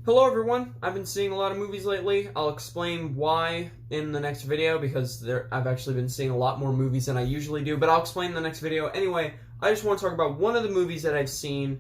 Hello everyone, I've been seeing a lot of movies lately. I'll explain why in the next video because I've actually been seeing a lot more movies than I usually do, but I'll explain in the next video. Anyway, I just want to talk about one of the movies that I've seen,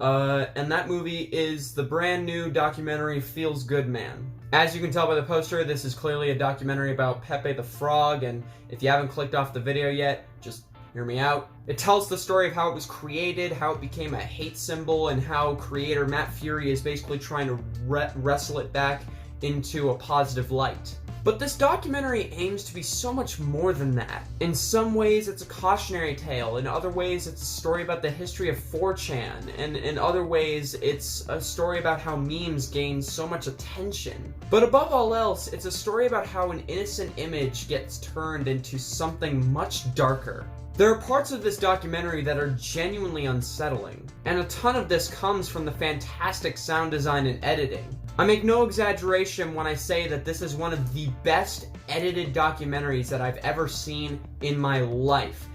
and that movie is the brand new documentary Feels Good Man. As you can tell by the poster, this is clearly a documentary about Pepe the Frog, and if you haven't clicked off the video yet, just hear me out. It tells the story of how it was created, how it became a hate symbol, and how creator Matt Fury is basically trying to wrestle it back into a positive light. But this documentary aims to be so much more than that. In some ways, it's a cautionary tale. In other ways, it's a story about the history of 4chan. And in other ways, it's a story about how memes gain so much attention. But above all else, it's a story about how an innocent image gets turned into something much darker. There are parts of this documentary that are genuinely unsettling, and a ton of this comes from the fantastic sound design and editing. I make no exaggeration when I say that this is one of the best edited documentaries that I've ever seen in my life.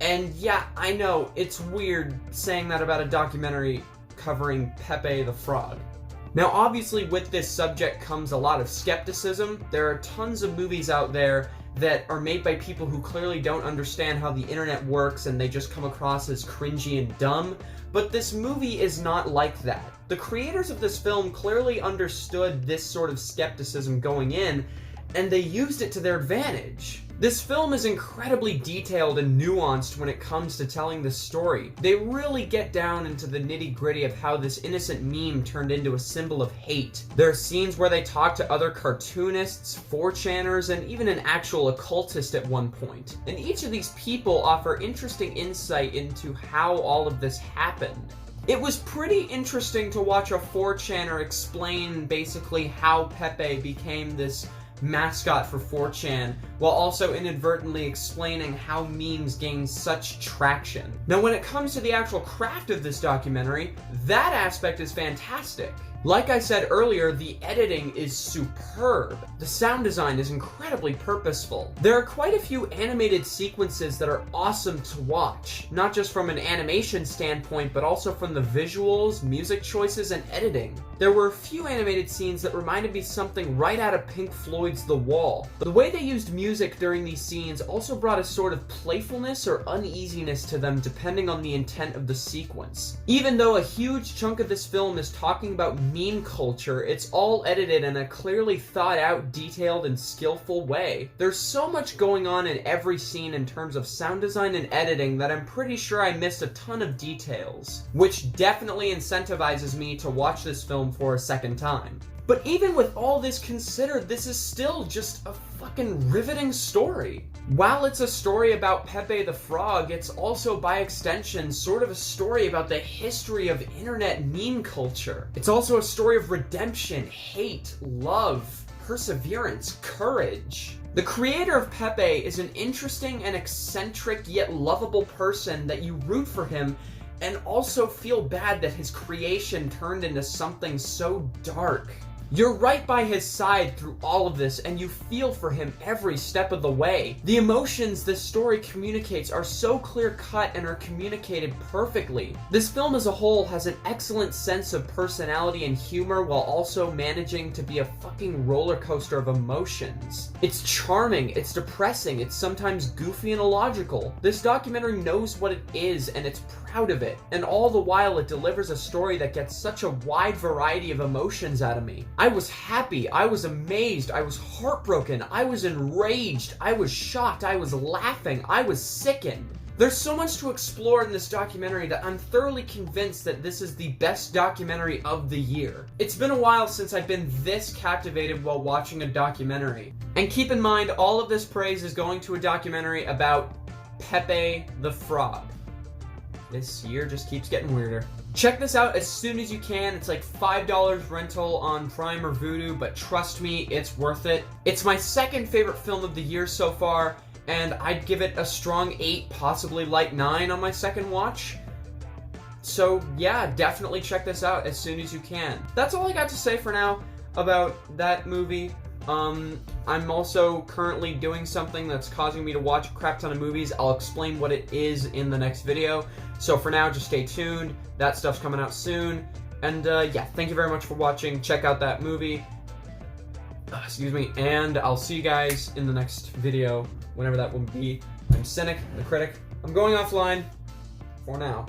And yeah, I know, it's weird saying that about a documentary covering Pepe the Frog. Now obviously with this subject comes a lot of skepticism. There are tons of movies out there that are made by people who clearly don't understand how the internet works and they just come across as cringy and dumb, but this movie is not like that. The creators of this film clearly understood this sort of skepticism going in, and they used it to their advantage. This film is incredibly detailed and nuanced when it comes to telling this story. They really get down into the nitty-gritty of how this innocent meme turned into a symbol of hate. There are scenes where they talk to other cartoonists, 4chaners, and even an actual occultist at one point. And each of these people offer interesting insight into how all of this happened. It was pretty interesting to watch a 4chaner explain basically how Pepe became this mascot for 4chan, while also inadvertently explaining how memes gain such traction. Now when it comes to the actual craft of this documentary, that aspect is fantastic. Like I said earlier, the editing is superb. The sound design is incredibly purposeful. There are quite a few animated sequences that are awesome to watch, not just from an animation standpoint, but also from the visuals, music choices, and editing. There were a few animated scenes that reminded me something right out of Pink Floyd's The Wall. The way they used music during these scenes also brought a sort of playfulness or uneasiness to them depending on the intent of the sequence. Even though a huge chunk of this film is talking about meme culture, it's all edited in a clearly thought out, detailed, and skillful way. There's so much going on in every scene in terms of sound design and editing that I'm pretty sure I missed a ton of details, which definitely incentivizes me to watch this film for a second time. But even with all this considered, this is still just a fucking riveting story. While it's a story about Pepe the Frog, it's also by extension sort of a story about the history of internet meme culture. It's also a story of redemption, hate, love, perseverance, courage. The creator of Pepe is an interesting and eccentric yet lovable person that you root for him and also feel bad that his creation turned into something so dark. You're right by his side through all of this, and you feel for him every step of the way. The emotions this story communicates are so clear-cut and are communicated perfectly. This film as a whole has an excellent sense of personality and humor while also managing to be a fucking roller coaster of emotions. It's charming, it's depressing, it's sometimes goofy and illogical. This documentary knows what it is, and it's proud of it. And all the while it delivers a story that gets such a wide variety of emotions out of me. I was happy, I was amazed, I was heartbroken, I was enraged, I was shocked, I was laughing, I was sickened. There's so much to explore in this documentary that I'm thoroughly convinced that this is the best documentary of the year. It's been a while since I've been this captivated while watching a documentary. And keep in mind, all of this praise is going to a documentary about Pepe the Frog. This year just keeps getting weirder. Check this out as soon as you can. It's like $5 rental on Prime or Vudu, but trust me, it's worth it. It's my second favorite film of the year so far, and I'd give it a strong 8, possibly light 9 on my second watch. So yeah, definitely check this out as soon as you can. That's all I got to say for now about that movie. I'm also currently doing something that's causing me to watch a crap ton of movies. I'll explain what it is in the next video. So for now, just stay tuned. That stuff's coming out soon. And yeah, thank you very much for watching. Check out that movie. Excuse me. And I'll see you guys in the next video, whenever that will be. I'm Cynic, the Critic. I'm going offline for now.